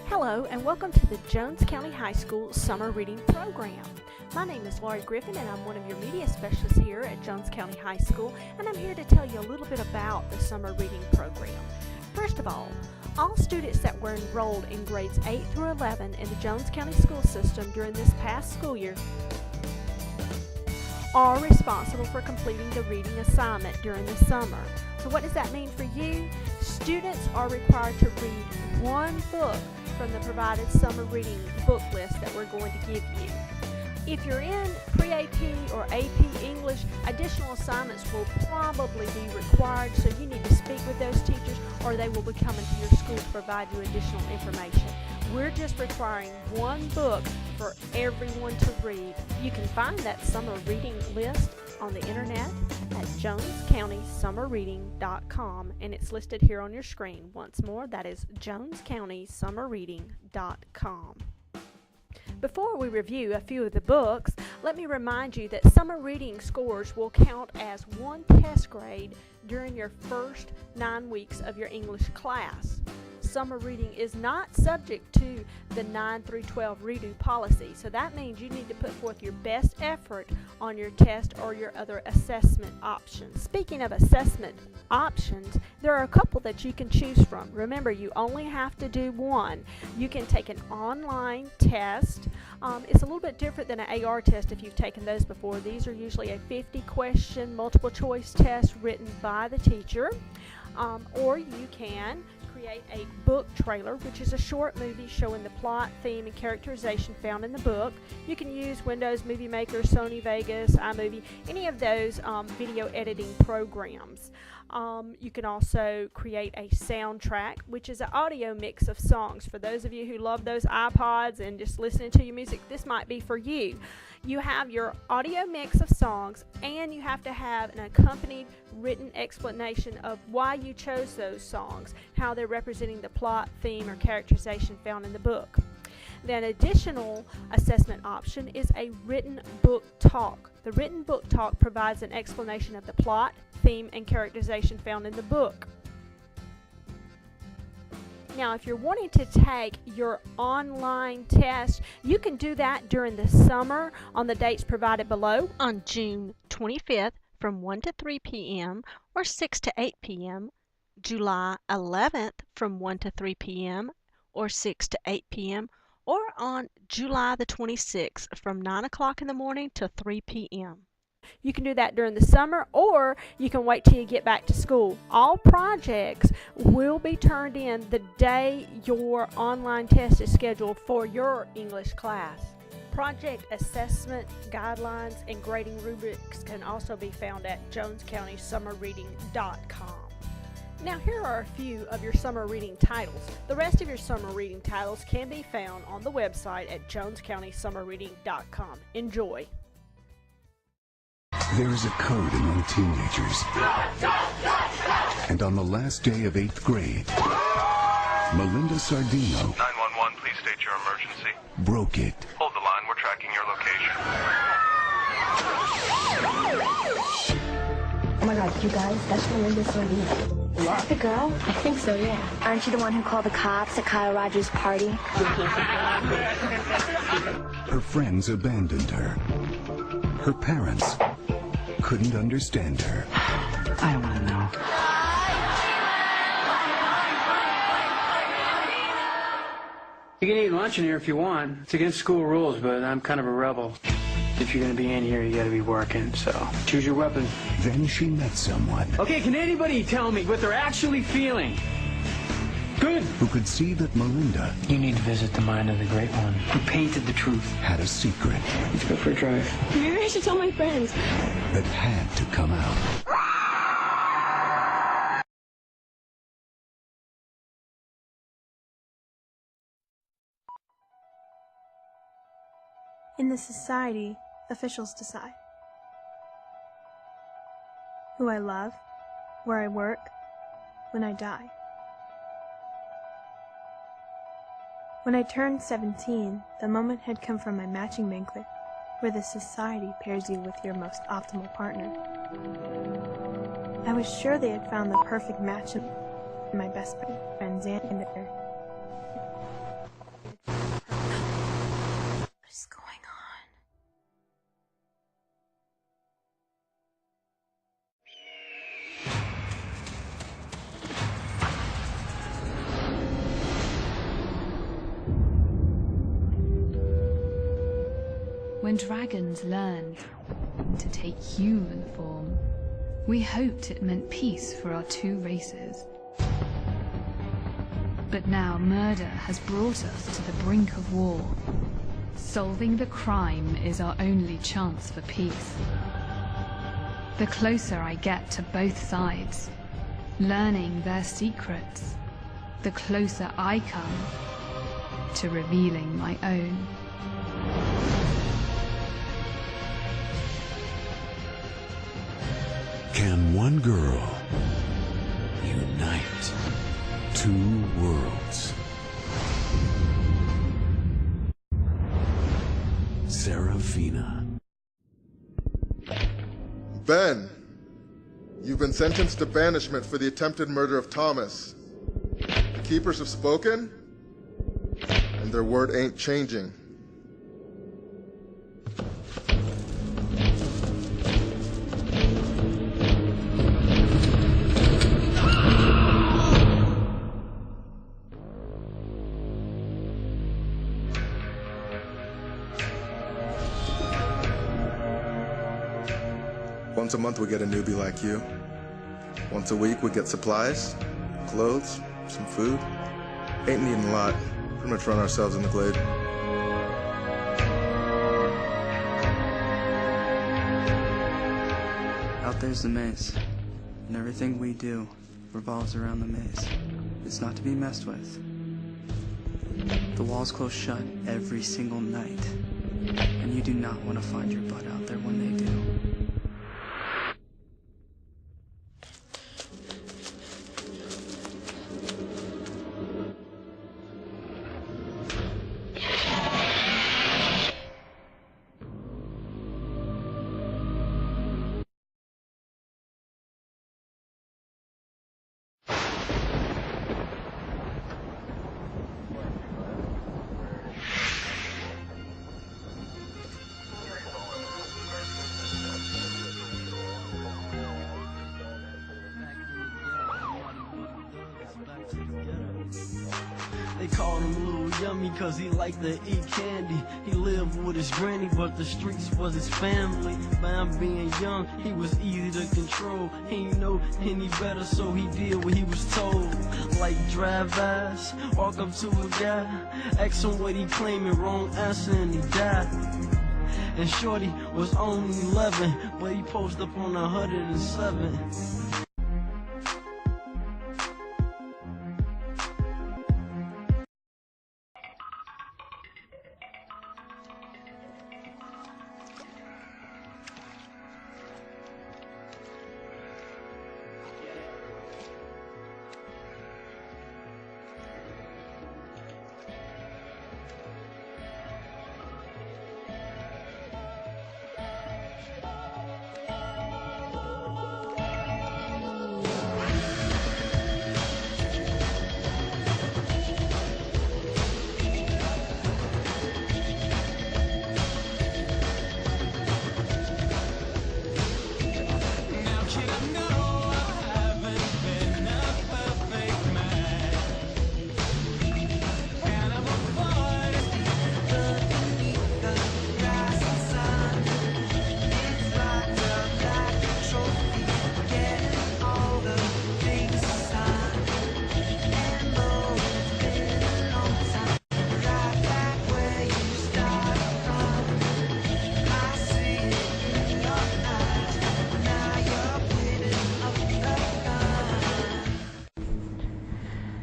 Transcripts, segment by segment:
Hello and welcome to the Jones County High School Summer Reading Program. My name is Laurie Griffin and I'm one of your media specialists here at Jones County High School, and I'm here to tell you a little bit about the Summer Reading Program. First of all students that were enrolled in grades 8 through 11 in the Jones County school system during this past school year are responsible for completing the reading assignment during the summer. So what does that mean for you? Students are required to read one book from the provided summer reading book list that we're going to give you. If you're in pre-AP or AP English, additional assignments will probably be required, so you need to speak with those teachers or they will be coming to your school to provide you additional information. We're just requiring one book for everyone to read. You can find that summer reading list on the internet at jonescountysummerreading.com, and it's listed here on your screen. Once more, that is jonescountysummerreading.com. Before we review a few of the books, let me remind you that summer reading scores will count as one test grade during your first 9 weeks of your English class. Summer reading is not subject to the 9 through 12 redo policy, so that means you need to put forth your best effort on your test or your other assessment options. Speaking of assessment options, there are a couple that you can choose from. Remember, you only have to do one. You can take an online test. It's a little bit different than an AR test if you've taken those before. These are usually a 50-question multiple choice test written by the teacher. Or you can create a book trailer, which is a short movie showing the plot, theme, and characterization found in the book. You can use Windows Movie Maker, Sony Vegas, iMovie, any of those video editing programs. You can also create a soundtrack, which is an audio mix of songs. For those of you who love those iPods and just listening to your music, this might be for you. You have your audio mix of songs, and you have to have an accompanied written explanation of why you chose those songs, how they're representing the plot, theme, or characterization found in the book. Then an additional assessment option is a written book talk. The written book talk provides an explanation of the plot, theme, and characterization found in the book. Now, if you're wanting to take your online test, you can do that during the summer on the dates provided below on June 25th from 1 to 3 p.m. or 6 to 8 p.m., July 11th from 1 to 3 p.m. or 6 to 8 p.m., or on July the 26th from 9 o'clock in the morning to 3 p.m. You can do that during the summer, or you can wait till you get back to school. All projects will be turned in the day your online test is scheduled for your English class. Project assessment guidelines and grading rubrics can also be found at jonescountysummerreading.com. Now, here are a few of your summer reading titles. The rest of your summer reading titles can be found on the website at jonescountysummerreading.com. Enjoy. There is a code among teenagers. And on the last day of 8th grade, Melinda Sardino 911, please state your emergency. broke it. Hold the line, we're tracking your location. Oh my god, you guys, that's Melinda Sardino. Is that the girl? I think so, yeah. Aren't you the one who called the cops at Kyle Rogers' party? Her friends abandoned her. Her parents couldn't understand her. I don't want to know. You can eat lunch in here if you want. It's against school rules, but I'm kind of a rebel. If you're going to be in here, you got to be working, so choose your weapon. Then she met someone Okay, can anybody tell me what they're actually feeling? Good. who could see that Melinda You need to visit the mind of the great one who painted the truth. had a secret Let's go for a drive. Maybe I should tell my friends. that had to come out. In this society, officials decide who I love, where I work, when I die. When I turned 17, the moment had come for my matching banquet, where the society pairs you with your most optimal partner. I was sure they had found the perfect match in my best friend Xander. When dragons learned to take human form, we hoped it meant peace for our two races. But now murder has brought us to the brink of war. Solving the crime is our only chance for peace. The closer I get to both sides, learning their secrets, the closer I come to revealing my own. Can one girl unite two worlds? Serafina. Ben, you've been sentenced to banishment for the attempted murder of Thomas. The keepers have spoken, and their word ain't changing. Once a month we get a newbie like you. Once a week we get supplies, clothes, some food. Ain't needing a lot. Pretty much run ourselves in the glade. Out there's the maze, and everything we do revolves around the maze. It's not to be messed with. The walls close shut every single night, and you do not want to find your butt out there when they do. They called him Little Yummy cause he liked to eat candy. He lived with his granny but the streets was his family. By him being young, he was easy to control. He ain't know any better so he did what he was told. Like drive ass, walk up to a guy, ask him what he claiming, wrong answer and he died. And Shorty was only 11, but he posted up on 107.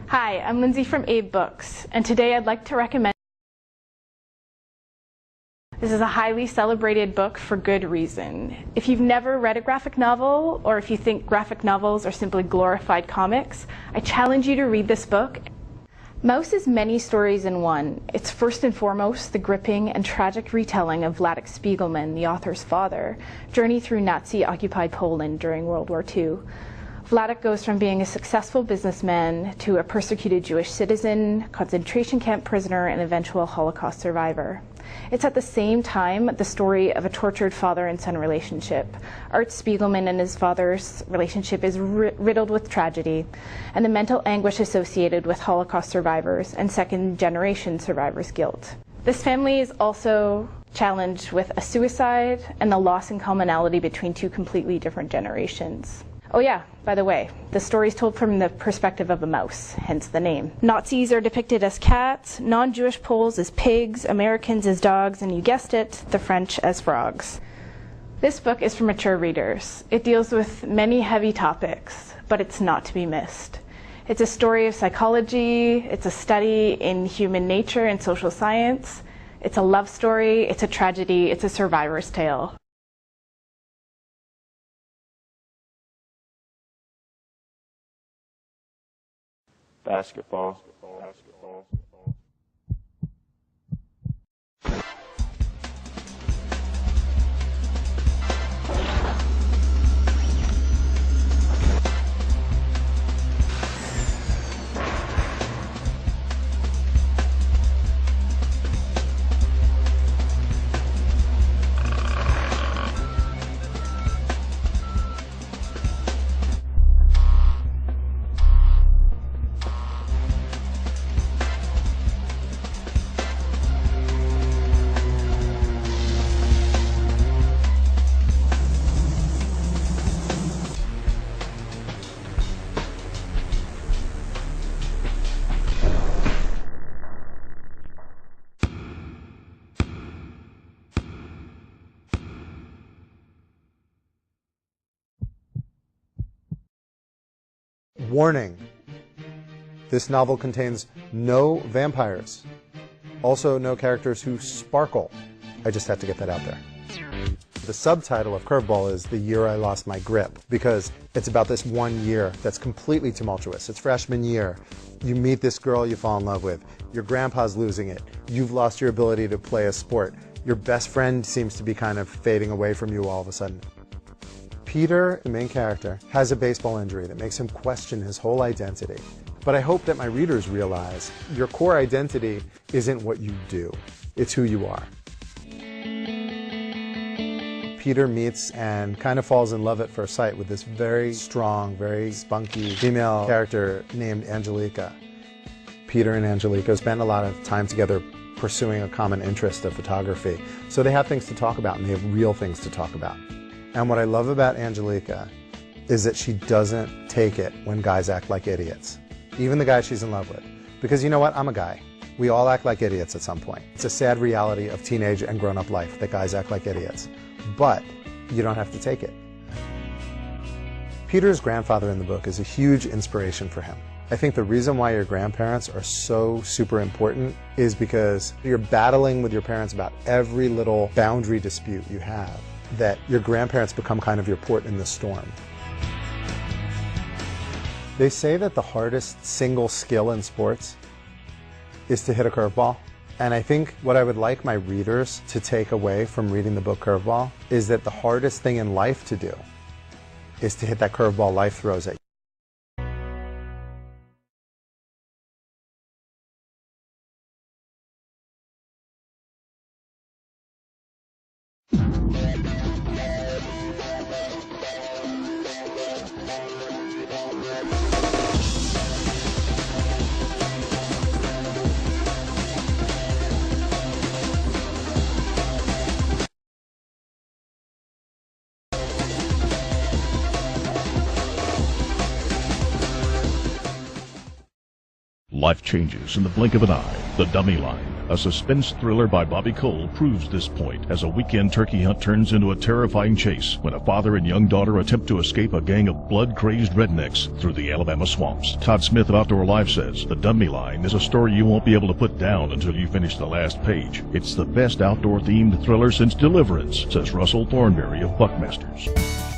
Hi, I'm Lindsay from Abe Books, and today I'd like to recommend. This is a highly celebrated book for good reason. If you've never read a graphic novel, or if you think graphic novels are simply glorified comics, I challenge you to read this book. Mouse is many stories in one. It's first and foremost the gripping and tragic retelling of Vladek Spiegelman, the author's father, journey through Nazi-occupied Poland during World War II. Vladek goes from being a successful businessman to a persecuted Jewish citizen, concentration camp prisoner, and eventual Holocaust survivor. It's at the same time the story of a tortured father and son relationship. Art Spiegelman and his father's relationship is riddled with tragedy and the mental anguish associated with Holocaust survivors and second-generation survivors' guilt. This family is also challenged with a suicide and the loss and commonality between two completely different generations. Oh yeah, by the way, the story is told from the perspective of a mouse, hence the name. Nazis are depicted as cats, non-Jewish Poles as pigs, Americans as dogs, and you guessed it, the French as frogs. This book is for mature readers. It deals with many heavy topics, but it's not to be missed. It's a story of psychology, it's a study in human nature and social science, it's a love story, it's a tragedy, it's a survivor's tale. Basketball. Warning: this novel contains no vampires. Also, no characters who sparkle. I just had to get that out there. The subtitle of Curveball is The Year I Lost My Grip, because it's about this one year that's completely tumultuous. It's freshman year. You meet this girl you fall in love with. Your grandpa's losing it. You've lost your ability to play a sport. Your best friend seems to be kind of fading away from you all of a sudden. Peter, the main character, has a baseball injury that makes him question his whole identity. But I hope that my readers realize your core identity isn't what you do, it's who you are. Peter meets and kind of falls in love at first sight with this very strong, very spunky female character named Angelica. Peter and Angelica spend a lot of time together pursuing a common interest of photography. So they have things to talk about, and they have real things to talk about. And what I love about Angelica is that she doesn't take it when guys act like idiots. Even the guy she's in love with. Because you know what? I'm a guy. We all act like idiots at some point. It's a sad reality of teenage and grown-up life that guys act like idiots. But you don't have to take it. Peter's grandfather in the book is a huge inspiration for him. I think the reason why your grandparents are so super important is because you're battling with your parents about every little boundary dispute you have, that your grandparents become kind of your port in the storm. They say that the hardest single skill in sports is to hit a curveball. And I think what I would like my readers to take away from reading the book Curveball is that the hardest thing in life to do is to hit that curveball life throws at you. Life changes in the blink of an eye. The Dummy Line, a suspense thriller by Bobby Cole, proves this point as a weekend turkey hunt turns into a terrifying chase when a father and young daughter attempt to escape a gang of blood-crazed rednecks through the Alabama swamps. Todd Smith of Outdoor Life says The Dummy Line is a story you won't be able to put down until you finish the last page. It's the best outdoor-themed thriller since Deliverance, says Russell Thornberry of Buckmasters.